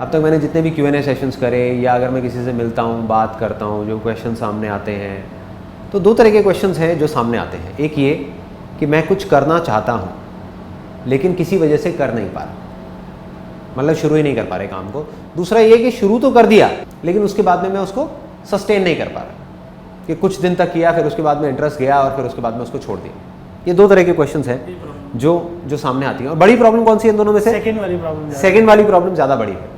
अब तक मैंने जितने भी Q&A सेशंस करे या अगर मैं किसी से मिलता हूँ, बात करता हूँ, जो क्वेश्चन सामने आते हैं, तो दो तरह के क्वेश्चंस हैं जो सामने आते हैं। एक ये कि मैं कुछ करना चाहता हूँ लेकिन किसी वजह से कर नहीं पा रहा, मतलब शुरू ही नहीं कर पा रहे काम को। दूसरा ये कि शुरू तो कर दिया लेकिन उसके बाद में मैं उसको सस्टेन नहीं कर पा रहा, कि कुछ दिन तक किया फिर उसके बाद में इंटरेस्ट गया और फिर उसके बाद में उसको छोड़ दिया। ये दो तरह के क्वेश्चंस हैं जो सामने आती हैं। और बड़ी प्रॉब्लम कौन सी है इन दोनों में से? सेकंड वाली प्रॉब्लम ज़्यादा बड़ी है।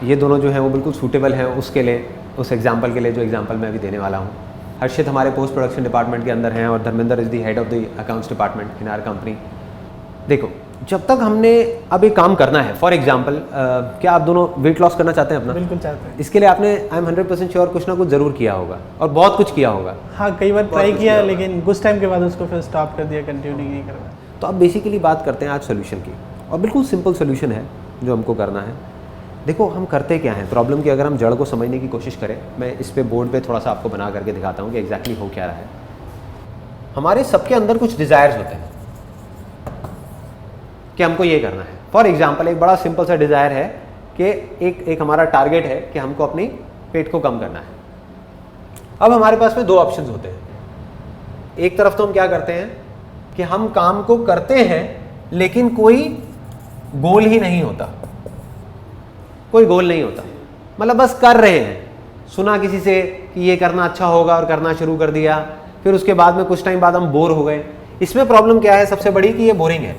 ये दोनों जो हैं वो बिल्कुल सूटेबल हैं उसके लिए, उस एग्जाम्पल के लिए जो एग्जाम्पल मैं अभी देने वाला हूँ। हर्षित हमारे पोस्ट प्रोडक्शन डिपार्टमेंट के अंदर हैं और Dharmendra is the head of the accounts department in our company. देखो, जब तक हमने अब एक काम करना है, फॉर एग्जाम्पल क्या आप दोनों वेट लॉस करना चाहते हैं अपना? बिल्कुल चाहते हैं। इसके लिए आपने आई एम 100% श्योर कुछ ना कुछ ज़रूर किया होगा और बहुत कुछ किया होगा। हाँ, कई बार ट्राई किया लेकिन कुछ टाइम के बाद उसको फिर स्टॉप कर दिया, कंटिन्यू नहीं कर पाया। तो अब बेसिकली बात करते हैं आज सोल्यूशन की, और बिल्कुल सिंपल सोल्यूशन है जो हमको करना है। देखो, हम करते क्या हैं, प्रॉब्लम की अगर हम जड़ को समझने की कोशिश करें, मैं इस पे बोर्ड पे थोड़ा सा आपको बना करके दिखाता हूँ कि एग्जैक्टली हो क्या रहा है। हमारे सबके अंदर कुछ डिज़ायर्स होते हैं कि हमको ये करना है। फॉर एग्जाम्पल एक बड़ा सिंपल सा डिज़ायर है कि एक हमारा टारगेट है कि हमको अपनी पेट को कम करना है। अब हमारे पास में दो ऑप्शंस होते हैं। एक तरफ तो हम क्या करते हैं कि हम काम को करते हैं लेकिन कोई गोल ही नहीं होता, कोई गोल नहीं होता, मतलब बस कर रहे हैं। सुना किसी से कि ये करना अच्छा होगा और करना शुरू कर दिया, फिर उसके बाद में कुछ टाइम बाद हम बोर हो गए। इसमें प्रॉब्लम क्या है सबसे बड़ी, कि ये बोरिंग है।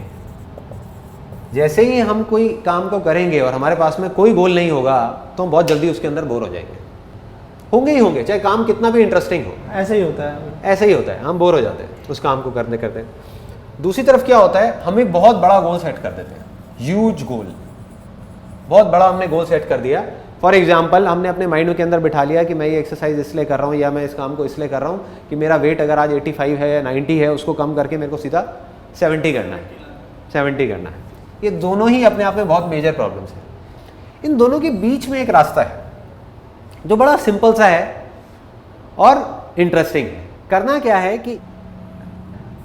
जैसे ही हम कोई काम को करेंगे और हमारे पास में कोई गोल नहीं होगा तो हम बहुत जल्दी उसके अंदर बोर हो जाएंगे, होंगे ही होंगे, चाहे काम कितना भी इंटरेस्टिंग हो। ऐसे ही होता है, ऐसे ही होता है, हम बोर हो जाते हैं उस काम को करते करते। दूसरी तरफ क्या होता है, हम एक बहुत बड़ा गोल सेट कर देते हैं, ह्यूज गोल, बहुत बड़ा हमने गोल सेट कर दिया। फॉर एग्जाम्पल हमने अपने माइंड के अंदर बिठा लिया कि मैं ये एक्सरसाइज इसलिए कर रहा हूँ या मैं इस काम को इसलिए कर रहा हूँ कि मेरा वेट अगर आज 85 है या 90 है, उसको कम करके मेरे को सीधा 70 करना है, 70 करना है। ये दोनों ही अपने आप में बहुत मेजर प्रॉब्लम्स हैं। इन दोनों के बीच में एक रास्ता है जो बड़ा सिंपल सा है और इंटरेस्टिंग है। करना क्या है कि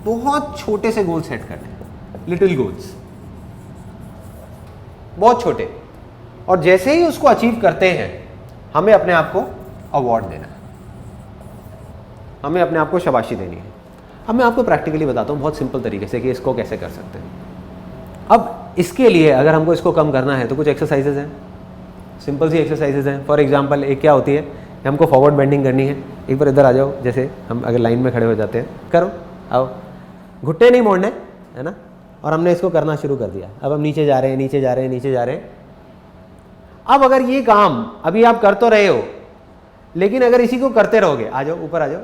बहुत छोटे से गोल सेट करने हैं, लिटिल गोल्स, बहुत छोटे, और जैसे ही उसको अचीव करते हैं हमें अपने आप को अवार्ड देना है, हमें अपने आप को शाबाशी देनी है। अब मैं आपको प्रैक्टिकली बताता हूँ बहुत सिंपल तरीके से कि इसको कैसे कर सकते हैं। अब इसके लिए अगर हमको इसको कम करना है तो कुछ एक्सरसाइजेज हैं, सिंपल सी एक्सरसाइजेज हैं। फॉर एग्जांपल एक क्या होती है कि हमको फॉरवर्ड बेंडिंग करनी है। एक बार इधर आ जाओ, जैसे हम अगर लाइन में खड़े हो जाते हैं, करो, आओ, घुट्टे नहीं मोड़ने, है ना। और हमने इसको करना शुरू कर दिया। अब हम नीचे जा रहे हैं, नीचे जा रहे हैं, नीचे जा रहे हैं। अब अगर ये काम अभी आप कर तो रहे हो, लेकिन अगर इसी को करते रहोगे, आ जाओ ऊपर आ जाओ,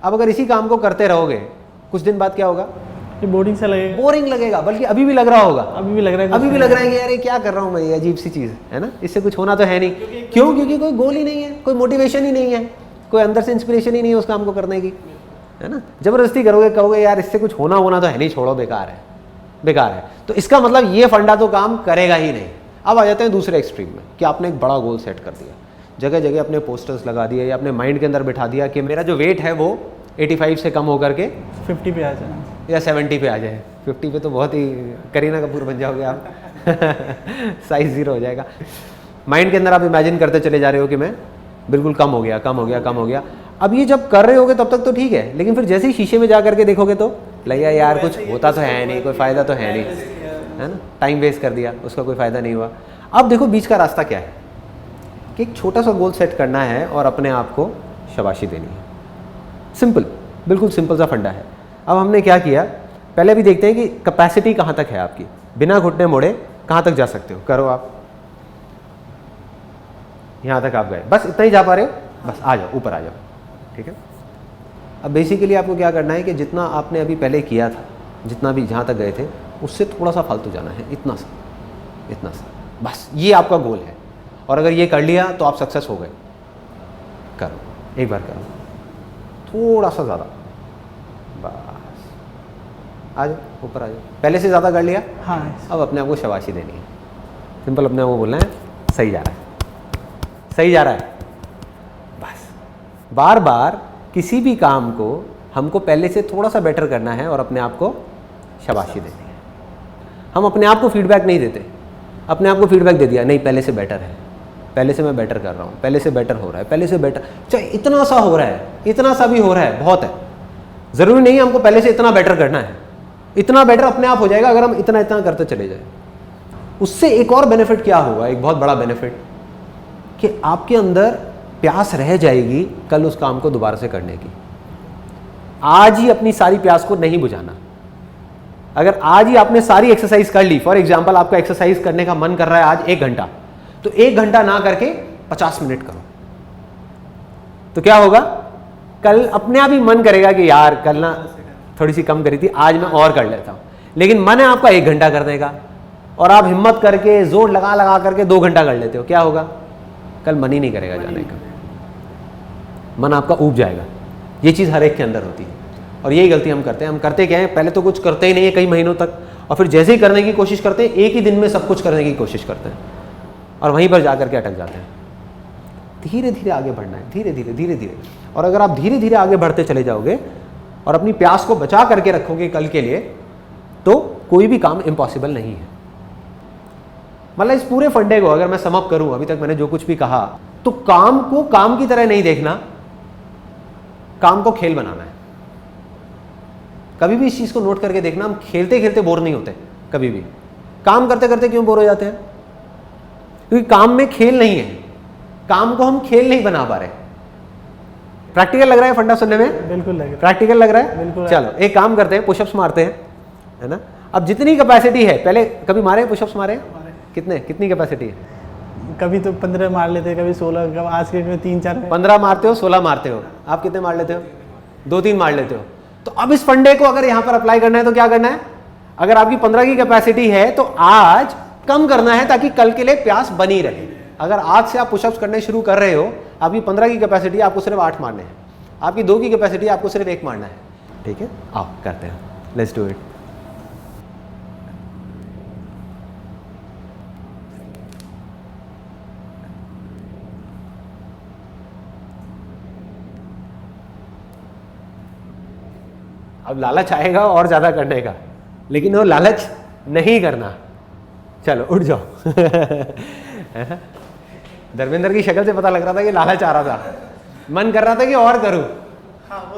अब अगर इसी काम को करते रहोगे कुछ दिन बाद क्या होगा, बोरिंग सा लगेगा, बोरिंग लगेगा, बल्कि अभी भी लग रहा होगा, अभी भी लग रहा है कि यार ये क्या कर रहा हूँ मैं, ये अजीब सी चीज़ है ना, इससे कुछ होना तो है नहीं। क्यों? क्योंकि कोई गोल ही नहीं है, कोई मोटिवेशन ही नहीं है, कोई अंदर से इंस्पिरेशन ही नहीं है उस काम को करने की, है ना। जबरदस्ती करोगे, कहोगे यार इससे कुछ होना तो है नहीं, छोड़ो, बेकार है, बेकार है। तो इसका मतलब ये फंडा तो काम करेगा ही नहीं। अब आ जाते हैं दूसरे एक्सट्रीम में कि आपने एक बड़ा गोल सेट कर दिया, जगह जगह अपने पोस्टर्स लगा दिए या अपने माइंड के अंदर बिठा दिया कि मेरा जो वेट है वो 85 से कम होकर के 50 पे आ जाए या 70 पे आ जाए। 50 पे तो बहुत ही करीना कपूर बन जाओगे आप साइज 0 हो जाएगा। माइंड के अंदर आप इमेजिन करते चले जा रहे हो कि मैं बिल्कुल कम हो गया, कम हो गया, कम हो गया। अब ये जब कर रहे होगे तब तक तो ठीक है, लेकिन फिर जैसे ही शीशे में जा करके देखोगे तो लगेगा यार कुछ होता तो है नहीं, कोई फ़ायदा तो है नहीं, है ना, टाइम वेस्ट कर दिया, उसका कोई फ़ायदा नहीं हुआ। अब देखो बीच का रास्ता क्या है कि एक छोटा सा गोल सेट करना है और अपने आप को शाबाशी देनी है। सिंपल, बिल्कुल सिंपल सा फंडा है। अब हमने क्या किया, पहले भी देखते हैं कि कैपेसिटी कहाँ तक है आपकी, बिना घुटने मोड़े कहाँ तक जा सकते हो। करो, आप यहाँ तक आप गए, बस इतना ही जा पा रहे हो, बस आ जाओ, ऊपर आ जाओ, ठीक है। अब बेसिकली आपको क्या करना है कि जितना आपने अभी पहले किया था, जितना भी जहाँ तक गए थे, उससे थोड़ा सा फालतू जाना है, इतना सा, इतना सा, बस ये आपका गोल है। और अगर ये कर लिया तो आप सक्सेस हो गए। करो, एक बार करो, थोड़ा सा ज़्यादा, बस आ जाओ, ऊपर आ जाओ। पहले से ज़्यादा कर लिया, हाँ। अब अपने आप को शाबाशी देनी है, सिंपल अपने आप को बोलना है सही जा रहा है, सही जा रहा है। बस बार बार किसी भी काम को हमको पहले से थोड़ा सा बेटर करना है और अपने आप को शाबाशी देनी है। हम अपने आप को फीडबैक नहीं देते, अपने आप को फीडबैक दे दिया, नहीं पहले से बेटर है, पहले से मैं बेटर कर रहा हूँ, पहले से बेटर हो रहा है, पहले से बेटर, चाहे इतना सा हो रहा है, इतना सा भी हो रहा है, बहुत है। ज़रूरी नहीं है हमको पहले से इतना बेटर करना है, इतना बेटर अपने आप हो जाएगा अगर हम इतना इतना करते चले जाए। उससे एक और बेनिफिट क्या होगा, एक बहुत बड़ा बेनिफिट, कि आपके अंदर प्यास रह जाएगी कल उस काम को दोबारा से करने की। आज ही अपनी सारी प्यास को नहीं बुझाना। अगर आज ही आपने सारी एक्सरसाइज कर ली, फॉर एग्जांपल आपका एक्सरसाइज करने का मन कर रहा है आज 1 घंटा, तो 1 घंटा ना करके 50 मिनट करो, तो क्या होगा, कल अपने आप ही मन करेगा कि यार कल ना थोड़ी सी कम करी थी, आज मैं और कर लेता हूं। लेकिन मन है आपका 1 घंटा करने का, और आप हिम्मत करके जोर लगा लगा करके 2 घंटा कर लेते हो, क्या होगा, कल मन ही नहीं करेगा जाने का, मन आपका ऊब जाएगा। ये चीज़ हर एक के अंदर होती है, और यही गलती हम करते हैं। हम करते क्या है, पहले तो कुछ करते ही नहीं है कई महीनों तक, और फिर जैसे ही करने की कोशिश करते हैं, एक ही दिन में सब कुछ करने की कोशिश करते हैं, और वहीं पर जाकर के अटक जाते हैं। धीरे धीरे आगे बढ़ना है, धीरे धीरे धीरे धीरे। और अगर आप धीरे धीरे आगे बढ़ते चले जाओगे और अपनी प्यास को बचा करके रखोगे कल के लिए, तो कोई भी काम इम्पॉसिबल नहीं है। मतलब इस पूरे फंडे को अगर मैं सम अप करूं, अभी तक मैंने जो कुछ भी कहा, तो काम को काम की तरह नहीं देखना, काम को खेल बनाना है। कभी भी इस चीज को नोट करके देखना, हम खेलते खेलते बोर नहीं होते कभी भी। काम करते करते क्यों बोर हो जाते हैं, क्योंकि काम में खेल नहीं है, काम को हम खेल नहीं बना पा रहे। प्रैक्टिकल लग रहा है फंडा सुनने में? बिल्कुल लग रहा है। प्रैक्टिकल लग रहा है? बिल्कुल। चलो एक काम करते हैं, पुशअप्स मारते हैं, है ना। अब जितनी कैपेसिटी है, पहले कभी मारे पुशअप्स मारे? कितनी कैपेसिटी है? कभी तो 15 मार लेते हैं, कभी 16, कभी आज के में 3-4। 15 मारते हो, 16 मारते हो, आप कितने मार लेते हो? 2-3 मार लेते हो। तो अब इस फंडे को अगर यहां पर अप्लाई करना है तो क्या करना है, अगर आपकी 15 की कैपेसिटी है तो आज कम करना है ताकि कल के लिए प्यास बनी रहे। अगर आज से आप पुशअप्स करने शुरू कर रहे हो, आपकी 15 की कैपेसिटी आपको सिर्फ 8 मारने हैं, आपकी 2 की कैपेसिटी आपको सिर्फ 1 मारना है। ठीक है, आओ करते हैं, लेट्स डू इट। अब लालच आएगा और ज्यादा करने का, लेकिन वो लालच नहीं करना। चलो उठ जाओ। धर्मेंद्र की शक्ल से पता लग रहा था कि लालच आ रहा था, मन कर रहा था कि और करूं,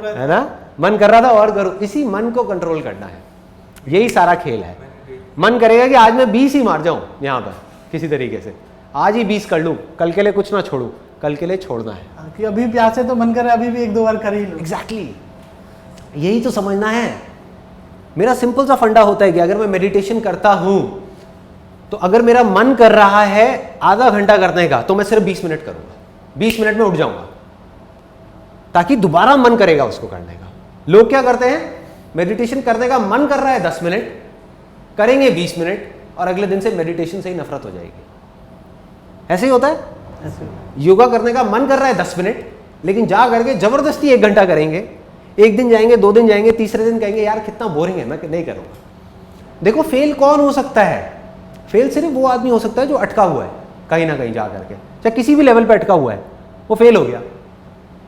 है ना, मन कर रहा था और करूं। इसी मन को कंट्रोल करना है, यही सारा खेल है। मन करेगा कि आज मैं 20 ही मार जाऊं यहां पर किसी तरीके से, आज ही 20 कर लूं, कल के लिए कुछ ना छोड़ूं, कल के लिए छोड़ना है। कि अभी प्यास है तो मन करे अभी भी 1-2 बार कर ही लो। एग्जैक्टली, यही तो समझना है। मेरा सिंपल सा फंडा होता है कि अगर मैं मेडिटेशन करता हूं तो अगर मेरा मन कर रहा है आधा घंटा करने का, तो मैं सिर्फ 20 मिनट करूंगा, 20 मिनट में उठ जाऊंगा, ताकि दोबारा मन करेगा उसको करने का। लोग क्या करते हैं, मेडिटेशन करने का मन कर रहा है 10 मिनट, करेंगे 20 मिनट, और अगले दिन से मेडिटेशन से ही नफरत हो जाएगी। ऐसे ही होता है। ऐसे योगा करने का मन कर रहा है 10 मिनट, लेकिन जा करके जबरदस्ती 1 घंटा करेंगे, 1 दिन जाएंगे, 2 दिन जाएंगे, तीसरे दिन कहेंगे यार कितना बोरिंग है, मैं नहीं करूंगा। देखो फेल कौन हो सकता है, फेल सिर्फ वो आदमी हो सकता है जो अटका हुआ है कहीं ना कहीं जा करके, चाहे किसी भी लेवल पे अटका हुआ है, वो फेल हो गया।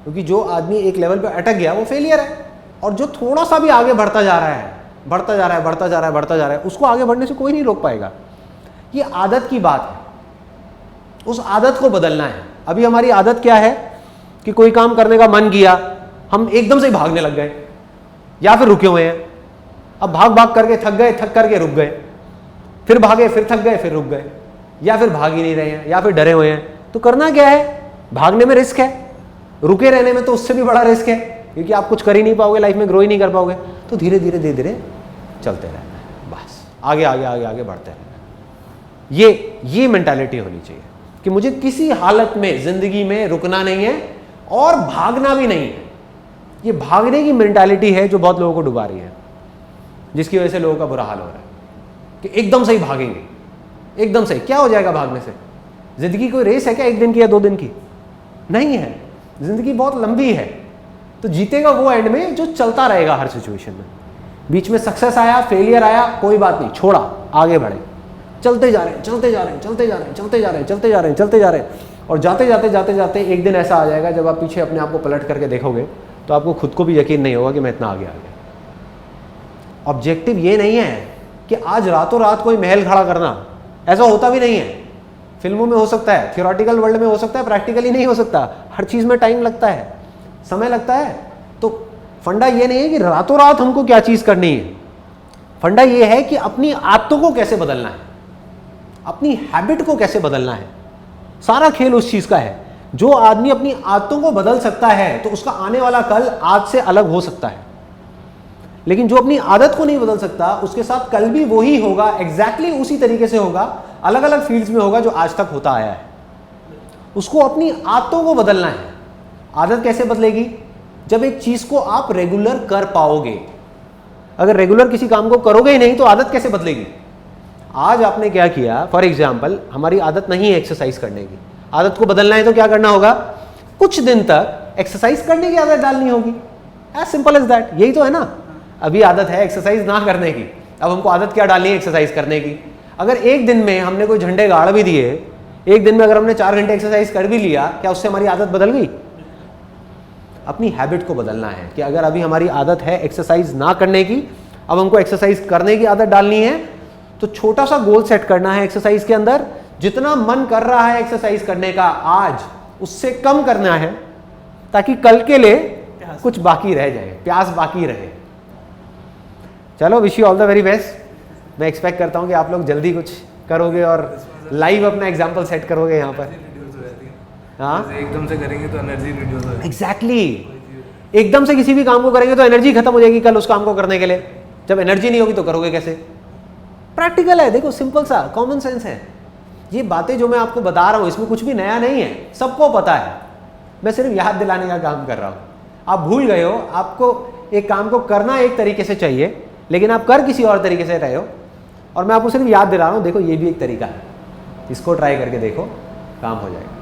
क्योंकि जो आदमी एक लेवल पे अटक गया वो फेलियर है, और जो थोड़ा सा भी आगे बढ़ता जा रहा है, बढ़ता जा रहा है, बढ़ता जा रहा है, बढ़ता जा रहा है, उसको आगे बढ़ने से कोई नहीं रोक पाएगा। ये आदत की बात है, उस आदत को बदलना है। अभी हमारी आदत क्या है कि कोई काम करने का मन किया, हम एकदम से भागने लग गए, या फिर रुके हुए हैं। अब भाग भाग करके थक गए, थक करके रुक गए, फिर भागे, फिर थक गए, फिर रुक गए, या फिर भाग ही नहीं रहे हैं, या फिर डरे हुए हैं। तो करना क्या है, भागने में रिस्क है, रुके रहने में तो उससे भी बड़ा रिस्क है, क्योंकि आप कुछ कर ही नहीं पाओगे, लाइफ में ग्रो ही नहीं कर पाओगे। तो धीरे धीरे धीरे धीरे चलते रहना है, बस आगे आगे आगे आगे बढ़ते रहना है। ये मेंटालिटी होनी चाहिए कि मुझे किसी हालत में जिंदगी में रुकना नहीं है और भागना भी नहीं है। ये भागने की मेंटालिटी है जो बहुत लोगों को डुबा रही है, जिसकी वजह से लोगों का बुरा हाल हो रहा है कि एकदम से ही भागेंगे, एकदम से क्या हो जाएगा भागने से। जिंदगी कोई रेस है क्या 1 दिन की या 2 दिन की? नहीं है, जिंदगी बहुत लंबी है। तो जीतेगा वो एंड में जो चलता रहेगा हर सिचुएशन में। बीच में सक्सेस आया, फेलियर आया, कोई बात नहीं, छोड़ा, आगे बढ़े, चलते जा रहे हैं, चलते जा रहे हैं, चलते जा रहे हैं, चलते जा रहे हैं, चलते जा रहे हैं, चलते जा रहे हैं। और जाते जाते जाते जाते एक दिन ऐसा आ जाएगा जब आप पीछे अपने आप को पलट करके देखोगे तो आपको खुद को भी यकीन नहीं होगा कि मैं इतना आगे आ गया। ऑब्जेक्टिव ये नहीं है कि आज रातों रात कोई महल खड़ा करना, ऐसा होता भी नहीं है। फिल्मों में हो सकता है, थियोरेटिकल वर्ल्ड में हो सकता है, प्रैक्टिकली नहीं हो सकता। हर चीज़ में टाइम लगता है, समय लगता है। तो फंडा ये नहीं है कि रातों रात हमको क्या चीज़ करनी है। फंडा ये है कि अपनी आदतों को कैसे बदलना है, अपनी हैबिट को कैसे बदलना है। सारा खेल उस चीज़ का है। जो आदमी अपनी आदतों को बदल सकता है तो उसका आने वाला कल आज से अलग हो सकता है। लेकिन जो अपनी आदत को नहीं बदल सकता, उसके साथ कल भी वही होगा, एग्जैक्टली उसी तरीके से होगा, अलग अलग फील्ड्स में होगा जो आज तक होता आया है। उसको अपनी आदतों को बदलना है। आदत कैसे बदलेगी? जब एक चीज को आप रेगुलर कर पाओगे। अगर रेगुलर किसी काम को करोगे ही नहीं तो आदत कैसे बदलेगी? आज आपने क्या किया, फॉर एग्जाम्पल हमारी आदत नहीं है एक्सरसाइज करने की, आदत को बदलना है तो क्या करना होगा? कुछ दिन तक एक्सरसाइज करने की आदत डालनी होगी। As simple as that. यही तो है ना। अभी आदत है एक्सरसाइज ना करने की, अब हमको आदत क्या डालनी है? एक्सरसाइज करने की। अगर एक दिन में हमने कोई झंडे गाड़ भी दिए, एक दिन में अगर हमने 4 घंटे एक्सरसाइज कर भी लिया, क्या उससे हमारी आदत बदल गई? अपनी हैबिट को बदलना है कि अगर अभी हमारी आदत है एक्सरसाइज ना करने की, अब हमको एक्सरसाइज करने की आदत डालनी है, तो छोटा सा गोल सेट करना है एक्सरसाइज के अंदर। जितना मन कर रहा है एक्सरसाइज करने का आज, उससे कम करना है, ताकि कल के लिए कुछ बाकी रह जाए, प्यास बाकी रहे। चलो, wish you all the very best. मैं एक्सपेक्ट करता हूँ कि आप लोग जल्दी कुछ करोगे और लाइव अपना एग्जाम्पल सेट करोगे यहाँ पर। हाँ, एकदम से करेंगे तो एनर्जी रिड्यूस हो जाएगी। एग्जैक्टली। एकदम से किसी भी काम को करेंगे तो एनर्जी खत्म हो जाएगी कल उस काम को करने के लिए। जब एनर्जी नहीं होगी तो करोगे कैसे? प्रैक्टिकल है, देखो, सिंपल सा कॉमन सेंस है। ये बातें जो मैं आपको बता रहा हूँ इसमें कुछ भी नया नहीं है, सबको पता है। मैं सिर्फ याद दिलाने का काम कर रहा हूँ। आप भूल गए हो, आपको एक काम को करना एक तरीके से चाहिए, लेकिन आप कर किसी और तरीके से रहे हो, और मैं आपको सिर्फ याद दिला रहा हूँ, देखो ये भी एक तरीका है, इसको ट्राई करके देखो, काम हो जाएगा।